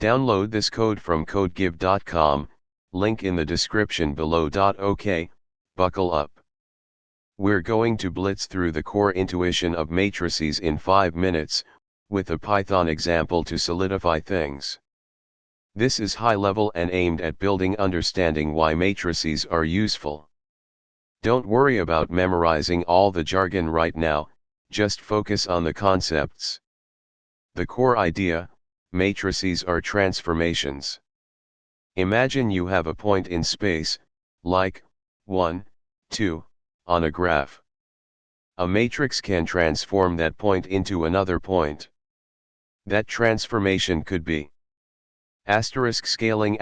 Download this code from codegive.com, link in the description below. OK, buckle up. We're going to blitz through the core intuition of matrices in 5 minutes, with a Python example to solidify things. This is high level and aimed at building understanding why matrices are useful. Don't worry about memorizing all the jargon right now, just focus on the concepts. The core idea: matrices are transformations. Imagine you have a point in space, like 1, 2, on a graph. A matrix can transform that point into another point. That transformation could be scaling,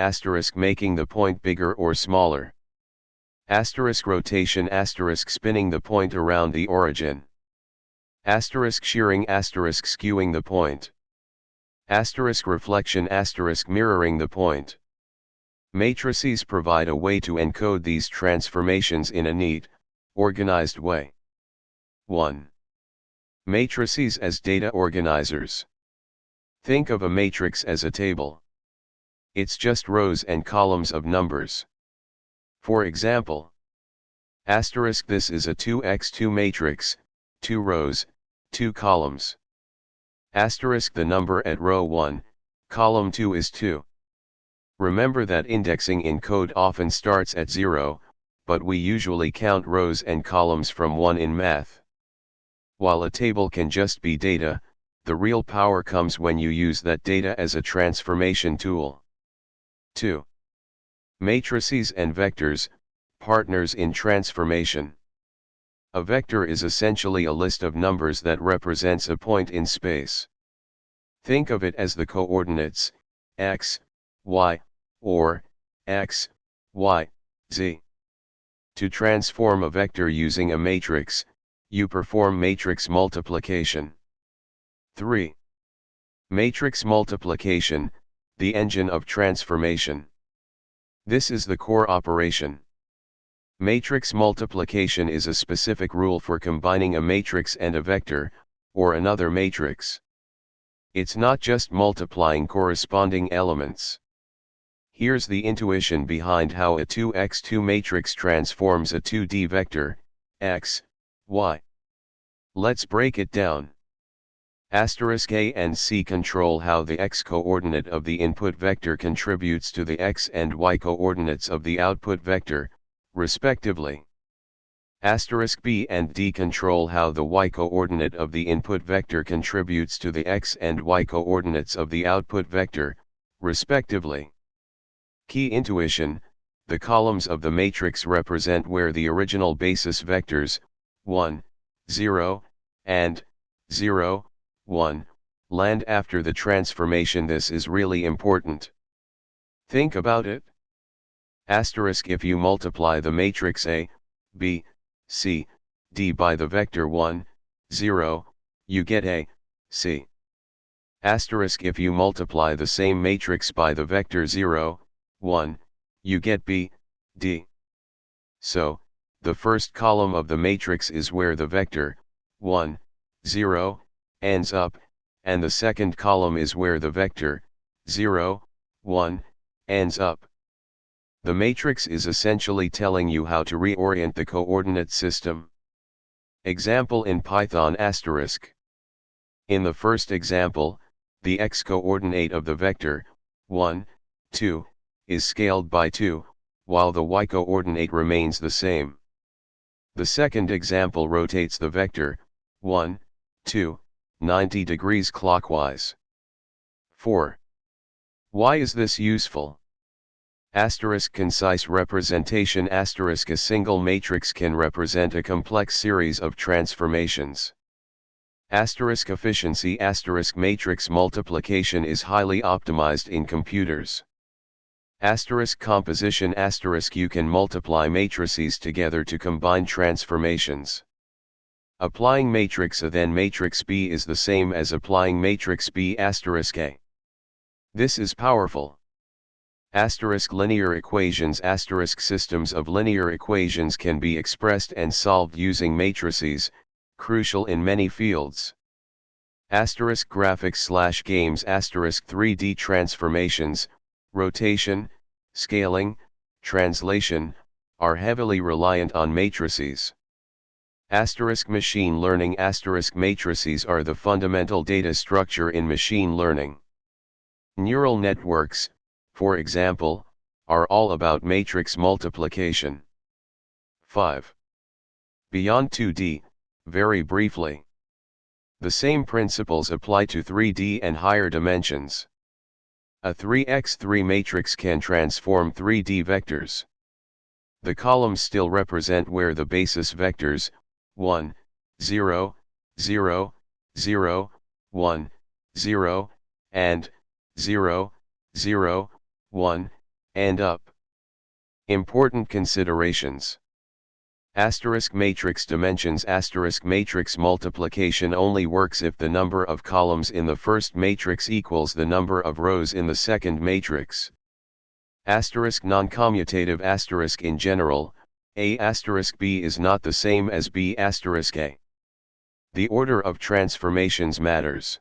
making the point bigger or smaller, rotation, spinning the point around the origin, shearing, skewing the point, reflection, mirroring the point. Matrices provide a way to encode these transformations in a neat, organized way. 1. Matrices as data organizers. Think of a matrix as a table. It's just rows and columns of numbers. For example, this is a 2x2 matrix, 2 rows, 2 columns. The number at row 1, column 2 is 2. Remember that indexing in code often starts at 0, but we usually count rows and columns from 1 in math. While a table can just be data, the real power comes when you use that data as a transformation tool. 2. Matrices and vectors, partners in transformation. A vector is essentially a list of numbers that represents a point in space. Think of it as the coordinates, x, y, or x, y, z. To transform a vector using a matrix, you perform matrix multiplication. 3. Matrix multiplication, the engine of transformation. This is the core operation. Matrix multiplication is a specific rule for combining a matrix and a vector, or another matrix. It's not just multiplying corresponding elements. Here's the intuition behind how a 2x2 matrix transforms a 2D vector, x, y. Let's break it down. A and C control how the x-coordinate of the input vector contributes to the x and y coordinates of the output vector, respectively. B and D control how the y-coordinate of the input vector contributes to the x and y coordinates of the output vector, respectively. Key intuition: the columns of the matrix represent where the original basis vectors, 1, 0, and 0, 1, land after the transformation. This is really important. Think about it. If you multiply the matrix A, B, C, D by the vector 1, 0, you get A, C. If you multiply the same matrix by the vector 0, 1, you get B, D. So, the first column of the matrix is where the vector, 1, 0, ends up, and the second column is where the vector, 0, 1, ends up. The matrix is essentially telling you how to reorient the coordinate system. Example in Python *. In the first example, the x-coordinate of the vector, 1, 2, is scaled by 2, while the y-coordinate remains the same. The second example rotates the vector, 1, 2, 90 degrees clockwise. 4. Why is this useful? Concise representation. A single matrix can represent a complex series of transformations. Efficiency. Matrix multiplication is highly optimized in computers. Composition. You can multiply matrices together to combine transformations. Applying matrix A then matrix B is the same as applying matrix B *A. This is powerful. Linear equations. Systems of linear equations can be expressed and solved using matrices, crucial in many fields. Asterisk graphics / games asterisk 3D transformations, rotation, scaling, translation, are heavily reliant on matrices. Asterisk machine learning asterisk matrices are the fundamental data structure in machine learning. Neural networks, for example, are all about matrix multiplication. 5. Beyond 2D, very briefly. The same principles apply to 3D and higher dimensions. A 3x3 matrix can transform 3D vectors. The columns still represent where the basis vectors, 1, 0, 0, 0, 1, 0, and 0, 0, 1, end up. Important considerations. Asterisk matrix dimensions asterisk matrix multiplication only works if the number of columns in the first matrix equals the number of rows in the second matrix. Asterisk non-commutative asterisk in general, A asterisk B is not the same as B asterisk A. The order of transformations matters.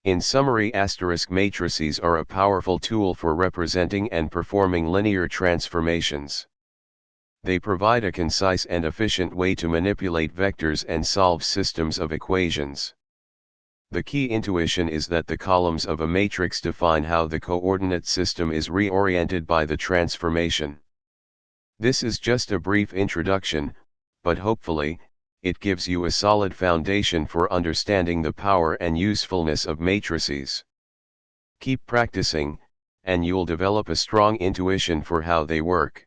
In summary, asterisk matrices are a powerful tool for representing and performing linear transformations. They provide a concise and efficient way to manipulate vectors and solve systems of equations. The key intuition is that the columns of a matrix define how the coordinate system is reoriented by the transformation. This is just a brief introduction, but hopefully, it gives you a solid foundation for understanding the power and usefulness of matrices. Keep practicing, and you'll develop a strong intuition for how they work.